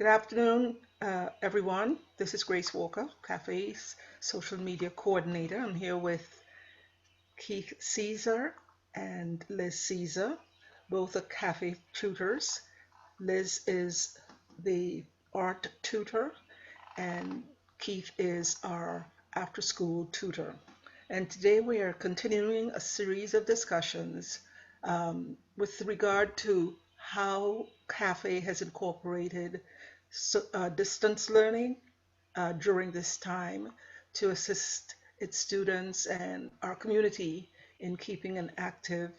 Good afternoon, everyone. This is Grace Walker, Cafe's social media coordinator. I'm here with Keith Caesar and Liz Caesar, both are Cafe tutors. Liz is the art tutor, and Keith is our after school tutor. And today we are continuing a series of discussions with regard to how Cafe has incorporated distance learning during this time to assist its students and our community in keeping an active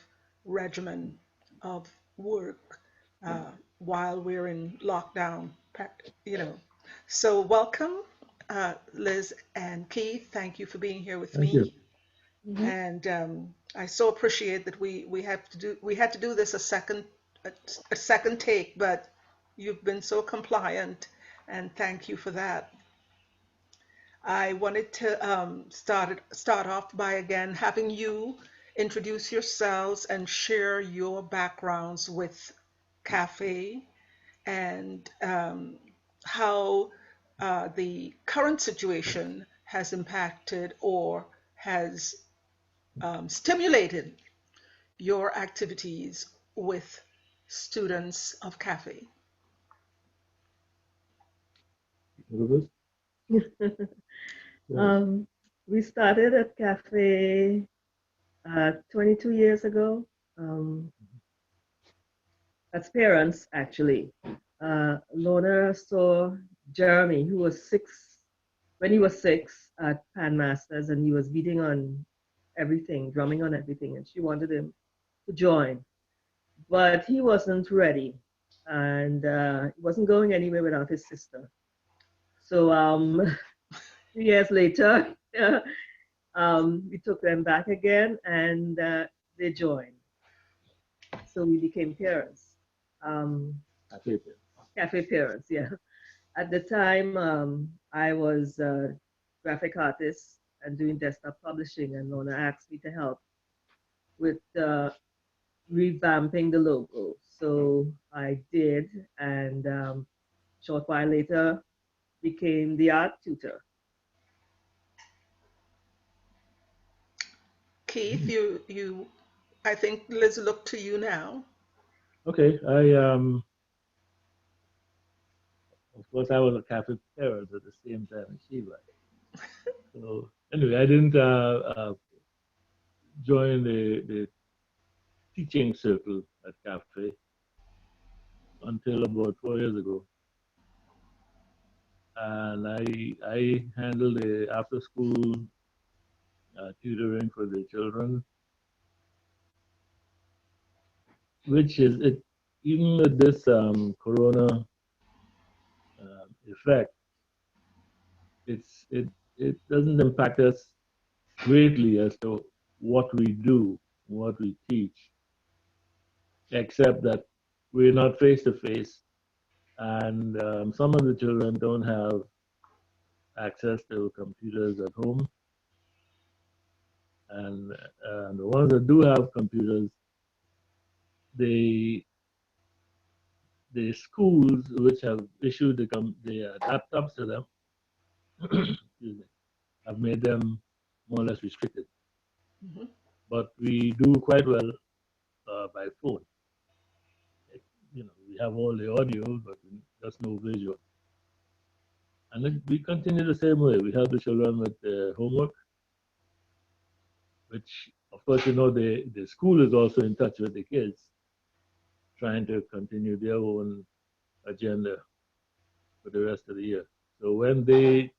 regimen of work while we're in lockdown, you know. So welcome, Liz and Keith. Thank you for being here with Thank you. me. And I so appreciate that we had to do this a second take, but you've been so compliant, and thank you for that. I wanted to start off by again having you introduce yourselves and share your backgrounds with Cafe and how the current situation has impacted or has stimulated your activities with students of Cafe. Elizabeth? Yeah. Um, we started at Cafe 22 years ago as parents, actually. Lorna saw Jeremy, who was six, when he was six at Pan Masters, and he was beating on everything, drumming on everything, and she wanted him to join. But he wasn't ready, and he wasn't going anywhere without his sister. So 2 years later, we took them back again, and they joined. So we became parents, Cafe parents. cafe parents. Yeah. At the time, I was a graphic artist and doing desktop publishing, and Lorna asked me to help with revamping the logo. So I did, and short while later became the art tutor. Keith, I think Liz looked to you now. Okay, of course I was a Catholic parent at the same time as she was. So anyway, I didn't join the teaching circle at Cafe until about 4 years ago, and I handled the after school tutoring for the children, which is it. Even with this Corona effect, it doesn't impact us greatly as to what we do, what we teach, except that we're not face to face, and some of the children don't have access to computers at home, and the ones that do have computers, the the schools which have issued the laptops to them, excuse me, have made them more or less restricted. Mhm. But we do quite well by phone. We have all the audio, but just no visual. And then we continue the same way. We help the children with the homework, which, of course, the school is also in touch with the kids, trying to continue their own agenda for the rest of the year. So when the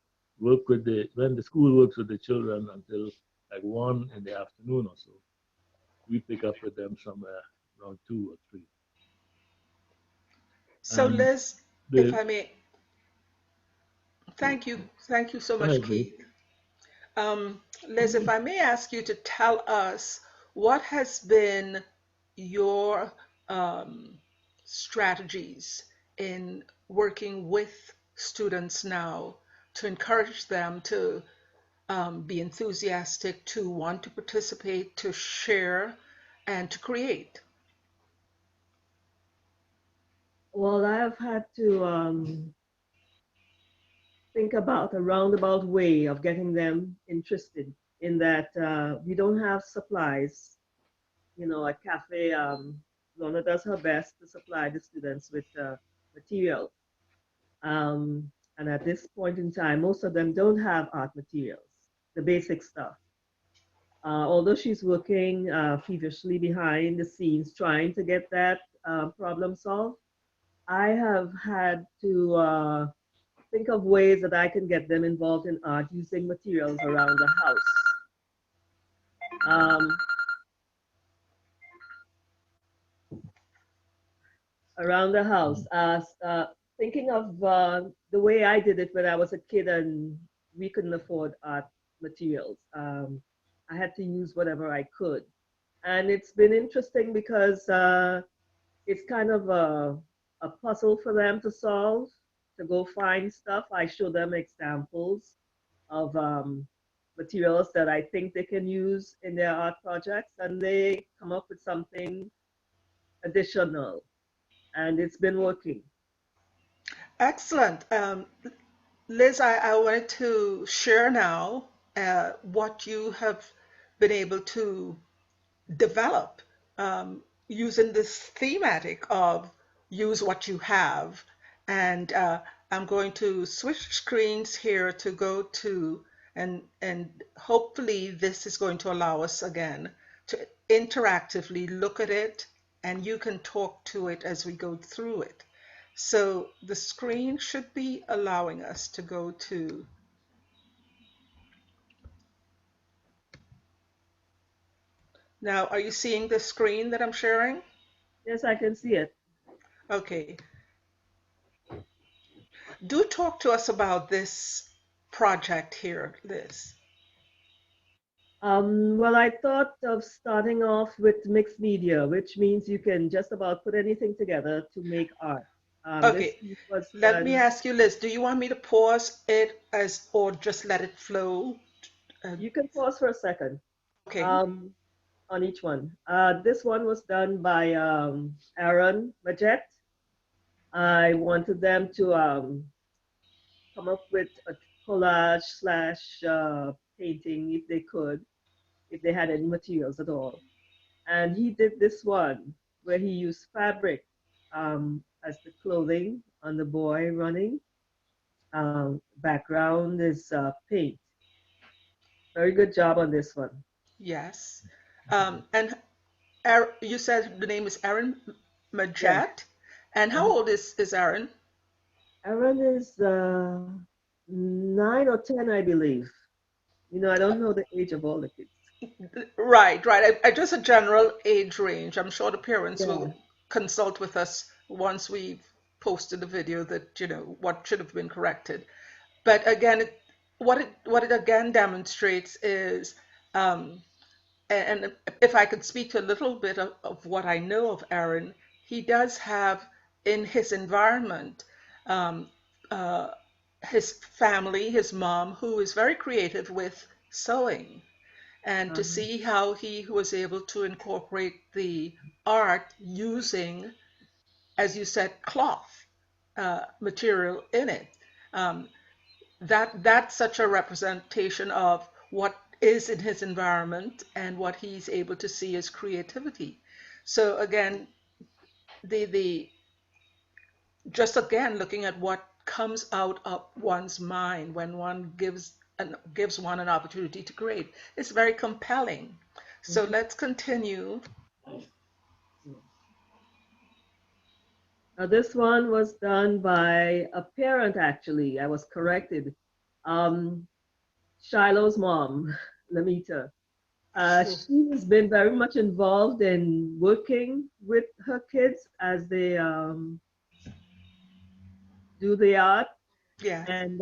school works with the children until like 1 in the afternoon or so, we pick up with them somewhere around 2 or 3. So And Liz, if the I may, thank you so go much, ahead, please. Keith. Liz, if I may ask you to tell us what has been your strategies in working with students now to encourage them to be enthusiastic, to want to participate, to share, and to create. Well, I have had to think about a roundabout way of getting them interested in that we don't have supplies. You know, at Cafe, Lorna does her best to supply the students with material. Um, and at this point in time, most of them don't have art materials, the basic stuff. Although she's working feverishly behind the scenes trying to get that problem solved, I have had to think of ways that I can get them involved in art using materials around the house. Um, around the house, thinking of the way I did it when I was a kid and we couldn't afford art materials. I had to use whatever I could. And it's been interesting because it's kind of a puzzle for them to solve, to go find stuff. I show them examples of materials that I think they can use in their art projects, and they come up with something additional, and it's been working. Excellent. Liz, I wanted to share now what you have been able to develop using this thematic of use what you have. And I'm going to switch screens here to go to, and hopefully this is going to allow us again to interactively look at it, and you can talk to it as we go through it. So the screen should be allowing us to go to. Now, are you seeing the screen that I'm sharing? Yes, I can see it. Okay. Do talk to us about this project here, Liz. Well, I thought of starting off with mixed media, which means you can just about put anything together to make art. This Okay, piece was let me done. ask you, Liz, do you want me to pause it as or just let it flow? Uh, You can pause for a second okay, um, on each one. This one was done by Aaron Majet. I wanted them to come up with a collage slash painting if they could, if they had any materials at all. And he did this one where he used fabric as the clothing on the boy running. Background is paint. Very good job on this one. yes. And you said the name is Aaron Yes. Majat. And how Uh-huh. old is Aaron? Aaron is 9 or 10, I believe. You know, I don't know the age of all the kids. Right, right. Just a general age range. I'm sure the parents will Yeah. consult with us once we've posted the video that, what should have been corrected. But again, what it again demonstrates is, um, and if I could speak to a little bit of what I know of Aaron, he does have in his environment um, uh, his family, his mom, who is very creative with sewing, and to Um, see how he was able to incorporate the art using, as you said, cloth material in it. Um, that's such a representation of what is in his environment and what he's able to see as creativity. So again, the just again looking at what comes out of one's mind when one gives one an opportunity to create, it's very compelling. So mhm. let's continue. Now, this one was done by a parent, actually. I was corrected. Um, Shiloh's mom, Lamita. She has been very much involved in working with her kids as they do the art. Yes. And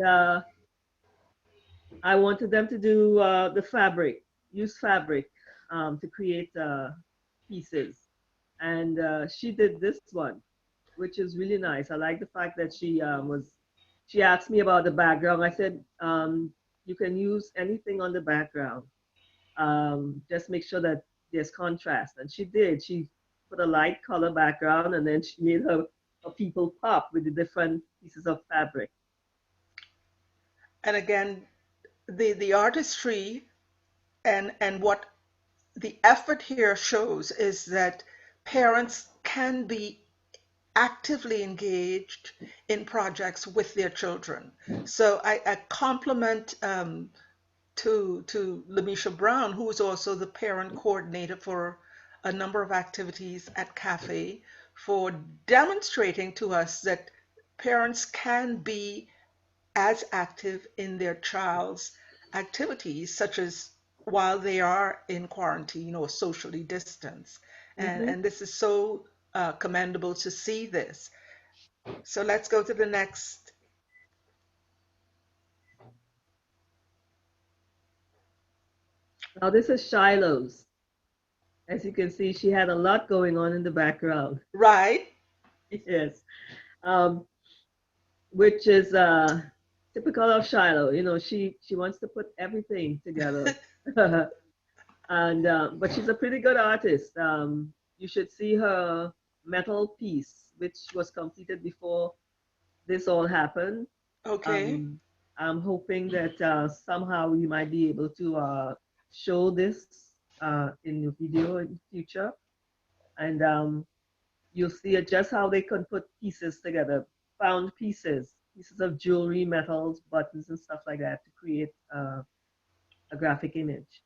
I wanted them to do the fabric, use fabric to create pieces. And she did this one, which is really nice. I like the fact that she asked me about the background. I said, you can use anything on the background. Just make sure that there's contrast. And she did. She put a light color background and then she made her how people pop with the different pieces of fabric. And again, the artistry and what the effort here shows is that parents can be actively engaged in projects with their children. So I compliment to Lamisha Brown, who is also the parent coordinator for a number of activities at Cafe, for demonstrating to us that parents can be as active in their child's activities, such as while they are in quarantine or socially distanced. Hmm. And this is so commendable to see this. So let's go to the next. Now this is Shiloh's. As you can see, she had a lot going on in the background. Right. Yes. Um, which is typical of Shiloh. You know, she wants to put everything together. And but she's a pretty good artist. You should see her metal piece, which was completed before this all happened. Okay. Um, I'm hoping that somehow we might be able to show this in the video in the future, and you'll see just how they can put pieces together, found pieces of jewelry, metals, buttons, and stuff like that to create a graphic image.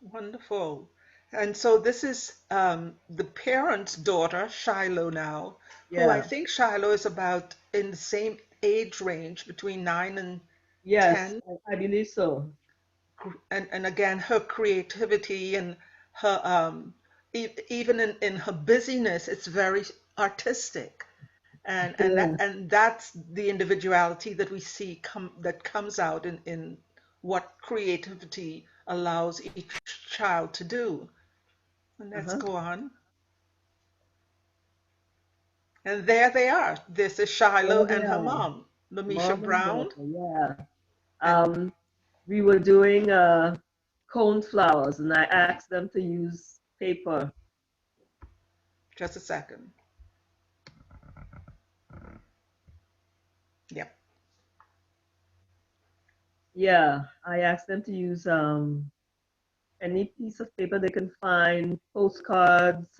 Wonderful. And so this is the parent's daughter, Shiloh now, who I Yeah. think Shiloh is about in the same age range between 9 and Yes, 10. I believe so. And again, her creativity and her, even in her busyness, it's very artistic. Yeah. And that's the individuality that we see that comes out in what creativity allows each child to do. And let's Uh-huh. go on. And there they are. This is Shiloh There they and her are, mom, Lamisha mom and Brown. daughter. Yeah. And We were doing cone flowers, and I asked them to use paper. just a second. Yep. Yeah, I asked them to use any piece of paper they can find, postcards,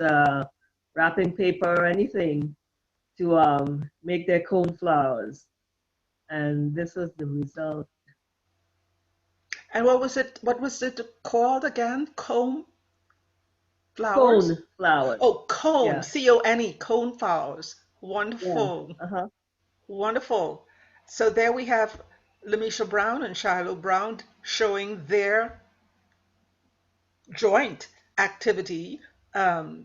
wrapping paper, anything to make their cone flowers. And this was the result. And what was it? What was it called again? Comb flowers? Cone flowers. Oh, cone. Yeah, Cone. Cone flowers. yeah. Wonderful. Uh-huh. Wonderful. So there we have Lamisha Brown and Shiloh Brown showing their joint activity Uh-huh.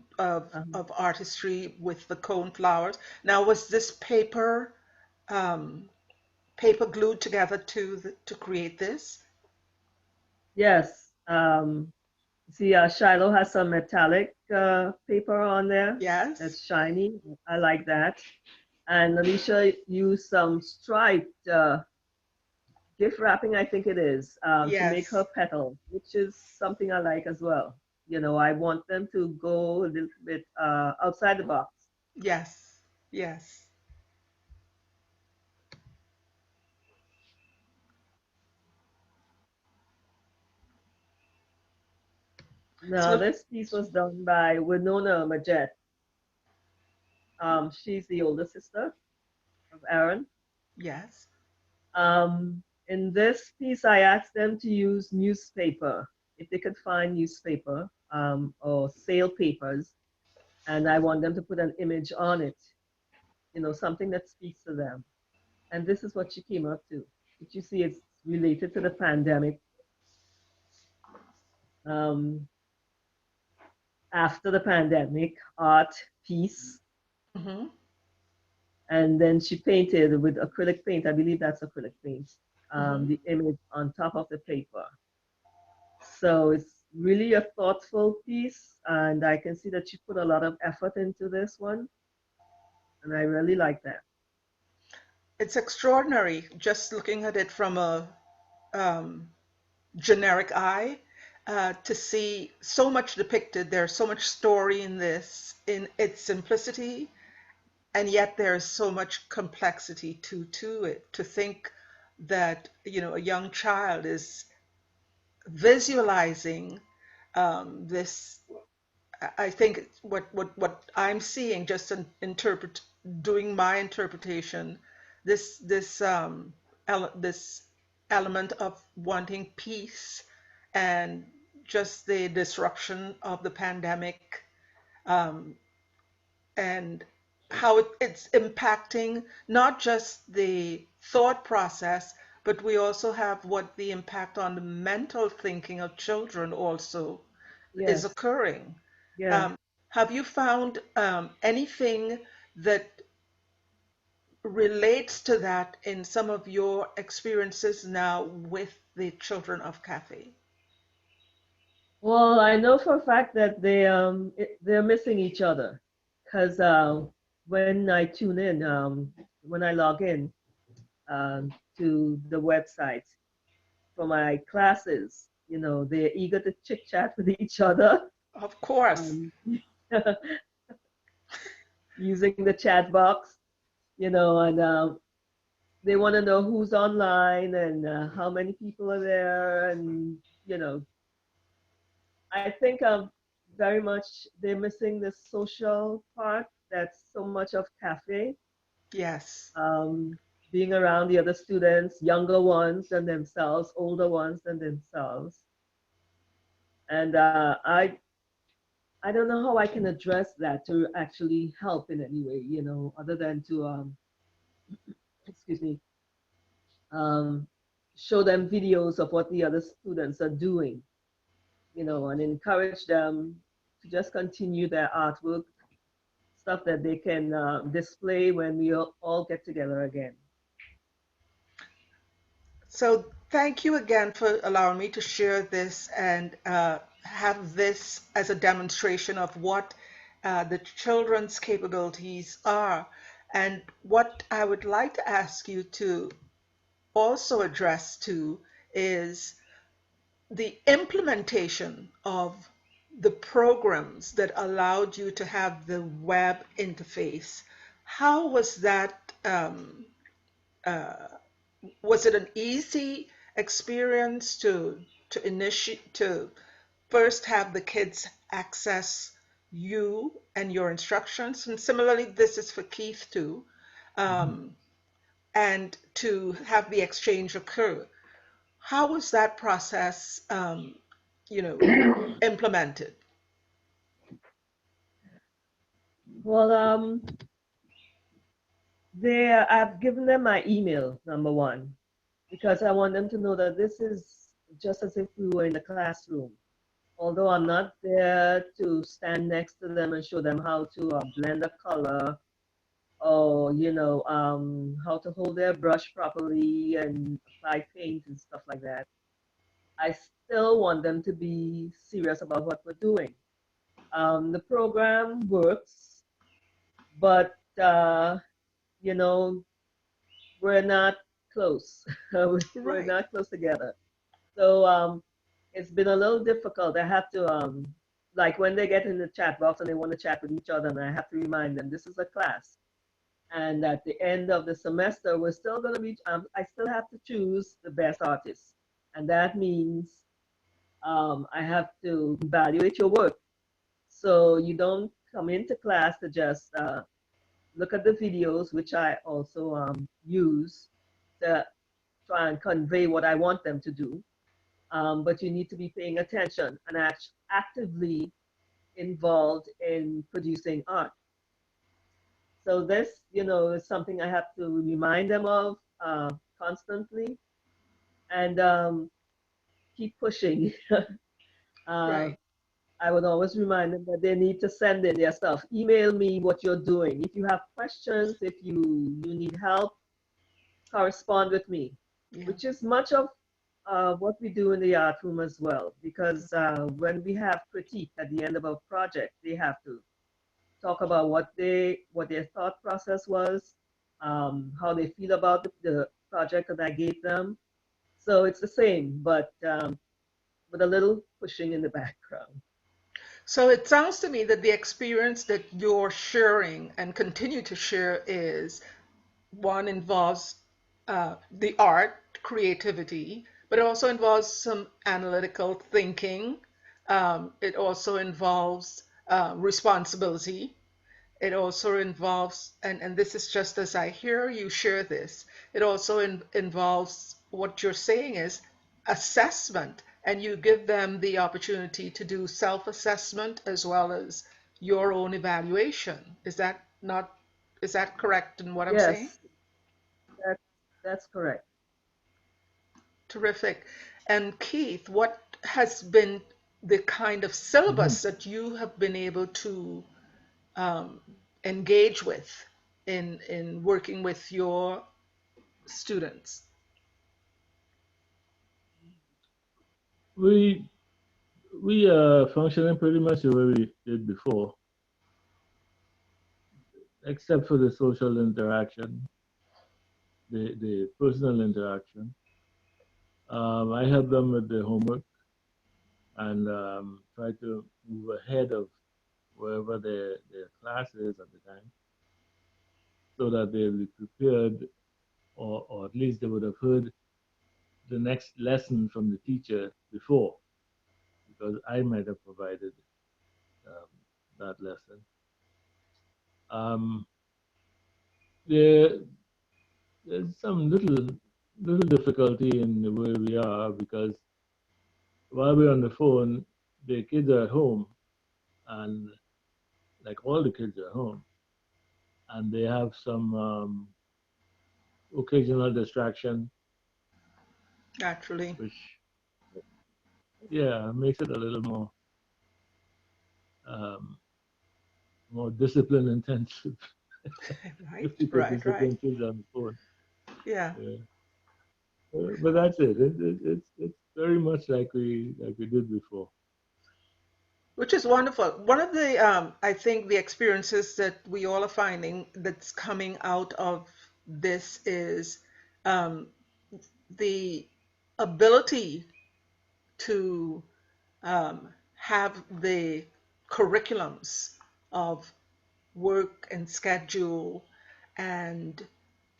of artistry with the cone flowers. Now, was this um, paper glued together to create this? Yes. See, Shiloh has some metallic paper on there Yes. that's shiny. I like that. And Alicia used some striped gift wrapping, I think it is, to make her Yes. petal, which is something I like as well. You know, I want them to go a little bit outside the box. Yes. Yes. Now, So this piece was done by Winona Majet. She's the older sister of Aaron. yes. In this piece, I asked them to use newspaper, if they could find newspaper or sale papers, and I want them to put an image on it, you know, something that speaks to them. And this is what she came up to. But you see, it's related to the pandemic. Um, After the pandemic, art, peace, Hmm. and then she painted with acrylic paint. I believe that's acrylic paint. Hmm. The image on top of the paper. So it's really a thoughtful piece, and I can see that she put a lot of effort into this one, and I really like that. It's extraordinary just looking at it from a um, generic eye to see so much depicted. There's so much story in this, in its simplicity, and yet there's so much complexity to it. To think that, a young child is visualizing this. I think what I'm seeing, just doing my interpretation, this element of wanting peace and just the disruption of the pandemic, um, and how it's impacting not just the thought process, but we also have what the impact on the mental thinking of children also is Yes. occurring. Yeah. Have you found anything that relates to that in some of your experiences now with the children of Kathy? Well, I know for a fact that they're missing each other because when I tune in, when I log in to the website for my classes, they're eager to chit chat with each other, Of course. um, using the chat box, and they want to know who's online and how many people are there, and you know, I think very much they're missing the social part that's so much of cafe, Yes. um, being around the other students, younger ones than themselves, older ones than themselves. And I don't know how I can address that to actually help in any way, other than to, excuse me, um, show them videos of what the other students are doing, and encourage them to just continue their artwork, stuff that they can display when we all get together again. So thank you again for allowing me to share this and have this as a demonstration of what the children's capabilities are. And what I would like to ask you to also address too is the implementation of the programs that allowed you to have the web interface. How was that? Uh, was it an easy experience to initiate, to first have the kids access you and your instructions? And similarly, this is for Keith too, Mhm. um, and to have the exchange occur. How was that process, you know, implemented? Well, I've given them my email, number one, because I want them to know that this is just as if we were in the classroom. Although I'm not there to stand next to them and show them how to blend a color, or how to hold their brush properly and apply paint and stuff like that. I still want them to be serious about what we're doing. The program works, but you know we're not close. We're Right. not close together. So it's been a little difficult. I have to like when they get in the chat box and they want to chat with each other, and I have to remind them this is a class. And at the end of the semester, we're still going to be, I still have to choose the best artists. And that means I have to evaluate your work. So you don't come into class to just look at the videos, which I also use to try and convey what I want them to do. But you need to be paying attention and actively involved in producing art. So this, is something I have to remind them of constantly, and keep pushing. uh, Right. I would always remind them that they need to send in their stuff. Email me what you're doing. If you have questions, if you need help, correspond with me, Yeah. which is much of what we do in the art room as well. Because when we have critique at the end of a project, they have to talk about what their thought process was, how they feel about the project that I gave them. So it's the same, but with a little pushing in the background. So it sounds to me that the experience that you're sharing and continue to share is one involves the art, creativity, but it also involves some analytical thinking. It also involves responsibility. It also involves, and this is just as I hear you share this, it also involves what you're saying is assessment, and you give them the opportunity to do self-assessment as well as your own evaluation. Is that not, is that correct in what I'm saying? Yes, that, that's correct. Terrific. And Keith, what has been the kind of Mhm. syllabus that you have been able to um, engage with in working with your students? We we are functioning pretty much the way we did before, except for the social interaction, the personal interaction. I help them with the homework and try to move ahead of wherever their class is at the time, so that they'll be prepared, or at least they would have heard the next lesson from the teacher before, because I might have provided um, that lesson. Um, there, there's some little difficulty in the way we are, because while we're on the phone, the kids are at home, and like all the kids are home, and they have some occasional distraction, Naturally. which, yeah, makes it a little um, more discipline intensive Right, if we put right, right. disciplined kids on the phone. Yeah, Yeah. But that's it. It's very much like we did before. which is wonderful. One of the, I think, the experiences that we all are finding that's coming out of this is um, the ability to have the curriculums of work and schedule and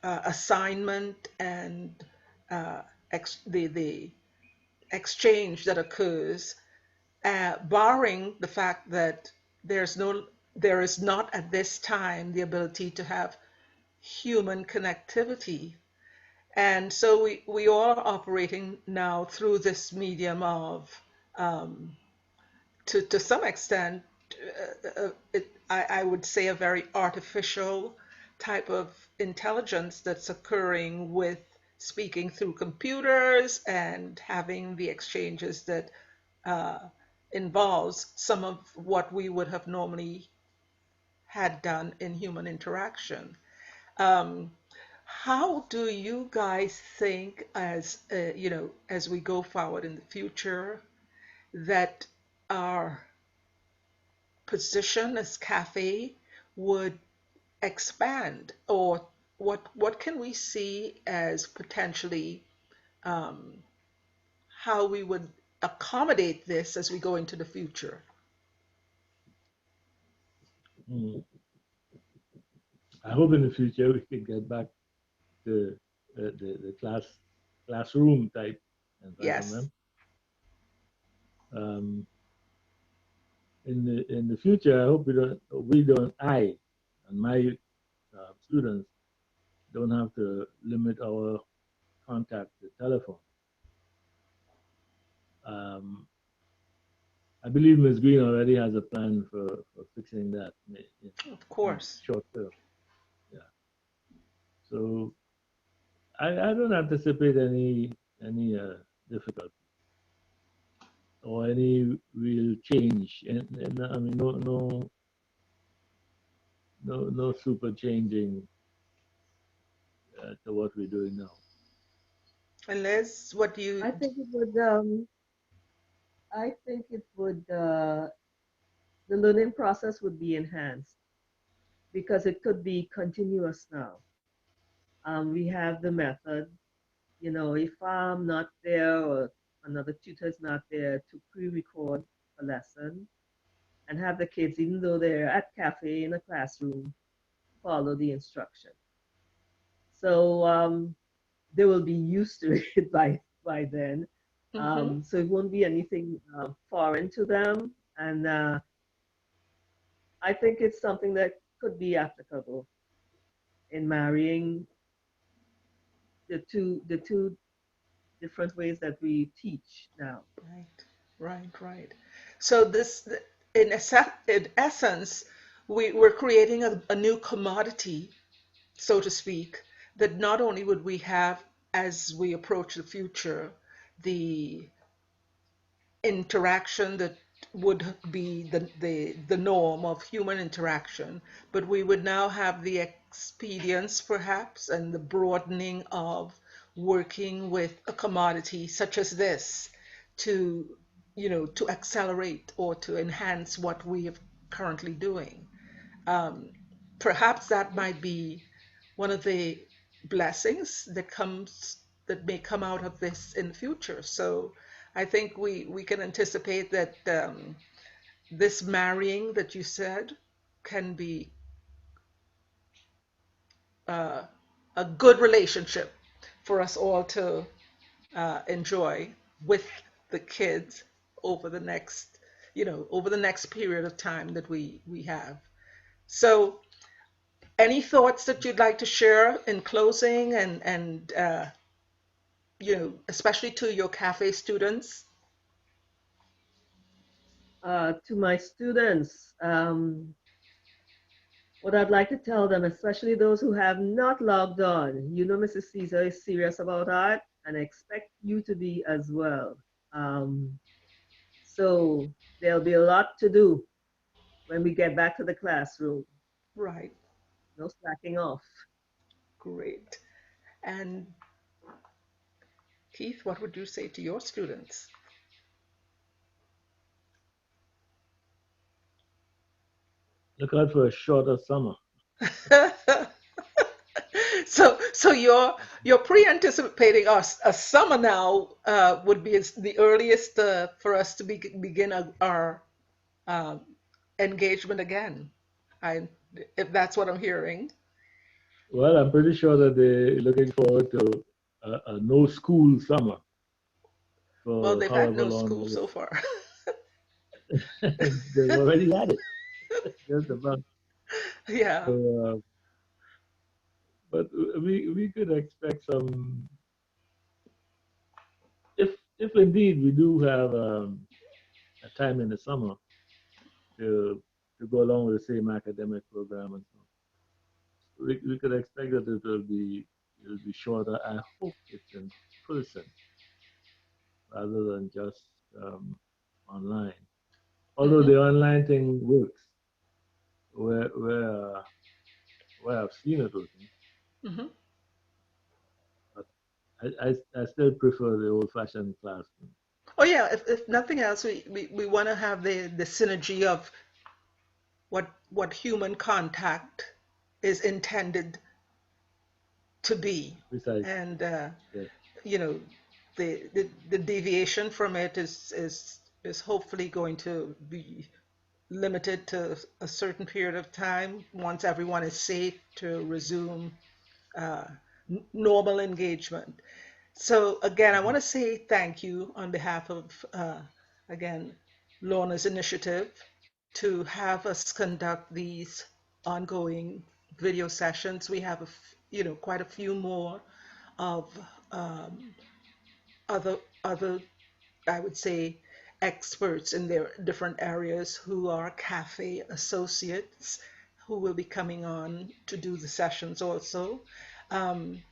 assignment and the exchange that occurs, barring the fact that there is not at this time the ability to have human connectivity. And so we all are operating now through this medium of um, to some extent, I would say a very artificial type of intelligence that's occurring with speaking through computers and having the exchanges that uh, involves some of what we would have normally had done in human interaction. Um, how do you guys think, as as we go forward in the future, that our position as cafe would expand, or what can we see as potentially um, how we would accommodate this as we go into the future? Mm. I hope in the future we can get back to the classroom type Yes. environment. In the future, I hope I and my students don't have to limit our contact to telephone. Um, I believe Ms. Green already has a plan for fixing that Of in course. short term. Yeah. So I don't anticipate any difficulty or any real change. And I mean, no super changing to what we're doing now. And Liz, what do you? I think it would. I think it would. The learning process would be enhanced because it could be continuous now. We have the method. You know, if I'm not there or another tutor is not there to pre-record a lesson, and have the kids, even though they're at cafe in a classroom, follow the instruction. So they will be used to it by then. Mm-hmm. So it won't be anything foreign to them, and I think it's something that could be applicable in marrying the two different ways that we teach now. Right, right. So this, in essence, we're creating a new commodity, so to speak, that not only would we have as we approach the future, the interaction that would be the norm of human interaction, but we would now have the expedience perhaps and the broadening of working with a commodity such as this to, to accelerate or to enhance what we are currently doing. Um, Perhaps that might be one of the blessings that may come out of this in the future. So I think we can anticipate that this marrying that you said can be uh, a good relationship for us all to enjoy with the kids over the next, over the next period of time that we have. So any thoughts that you'd like to share in closing, and especially to your cafe students? To my students, what I'd like to tell them, especially those who have not logged on, Mrs. Caesar is serious about art, and I expect you to be as well. Um, so there'll be a lot to do when we get back to the classroom. Right. No slacking off. Great. And Keith, what would you say to your students? Look out for a shorter summer. So you're pre-anticipating us a summer now would be the earliest for us to begin our um, engagement again. I If that's what I'm hearing. Well, I'm pretty sure that they're looking forward to a no school summer Well, for they've had however no long school so far. they've already had it. Just about. Yeah. So, but we could expect some, if indeed we do have a time in the summer to go along with the same academic program and so on. We could expect that it'll be shorter. I hope it's in person rather than just online. Although Hmm. the online thing works, where where I've seen it working, Hmm. but I still prefer the old-fashioned classroom. Oh yeah. If nothing else, we want to have the synergy of what human contact is intended to be, Besides, and yes, you know the deviation from it is hopefully going to be limited to a certain period of time once everyone is safe to resume uh, normal engagement. So again, I want to say thank you on behalf of again Lorna's initiative to have us conduct these ongoing video sessions. We have quite a few more of um, other I would say experts in their different areas who are cafe associates who will be coming on to do the sessions also. Um,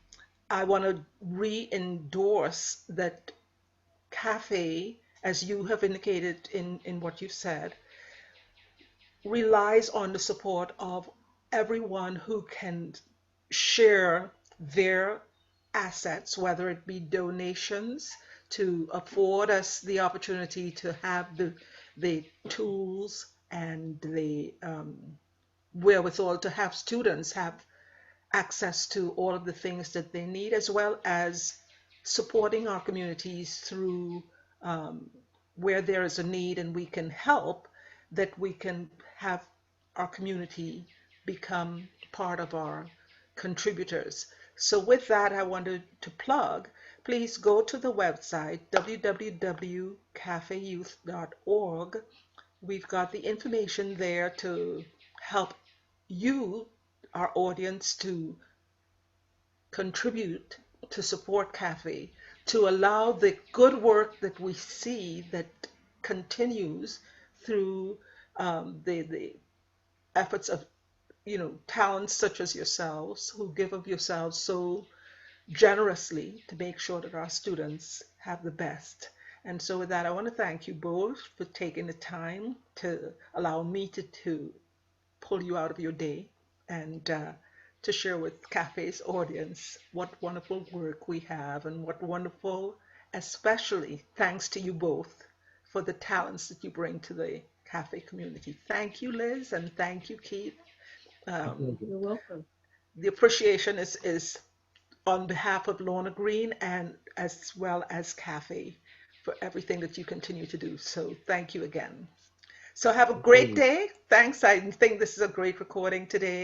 I want to re-endorse that cafe, as you have indicated in what you've said, relies on the support of everyone who can share their assets, whether it be donations to afford us the opportunity to have the tools and the wherewithal to have students have access to all of the things that they need, as well as supporting our communities through um, where there is a need and we can help, that we can have our community become part of our contributors. So with that, I wanted to plug, please go to the website www.cafeyouth.org. We've got the information there to help you, our audience, to contribute to support Cafe, to allow the good work that we see that continues through the efforts of talents such as yourselves who give of yourselves so generously to make sure that our students have the best. And so with that, I want to thank you both for taking the time to allow me to pull you out of your day and to share with Cafe's audience what wonderful work we have and what wonderful, especially thanks to you both for the talents that you bring to the Cafe community. Thank you, Liz, and thank you, Keith. You're welcome. The appreciation is on behalf of Lorna Green and as well as Cafe for everything that you continue to do. So thank you again. So have a great day. Thanks. I think this is a great recording today.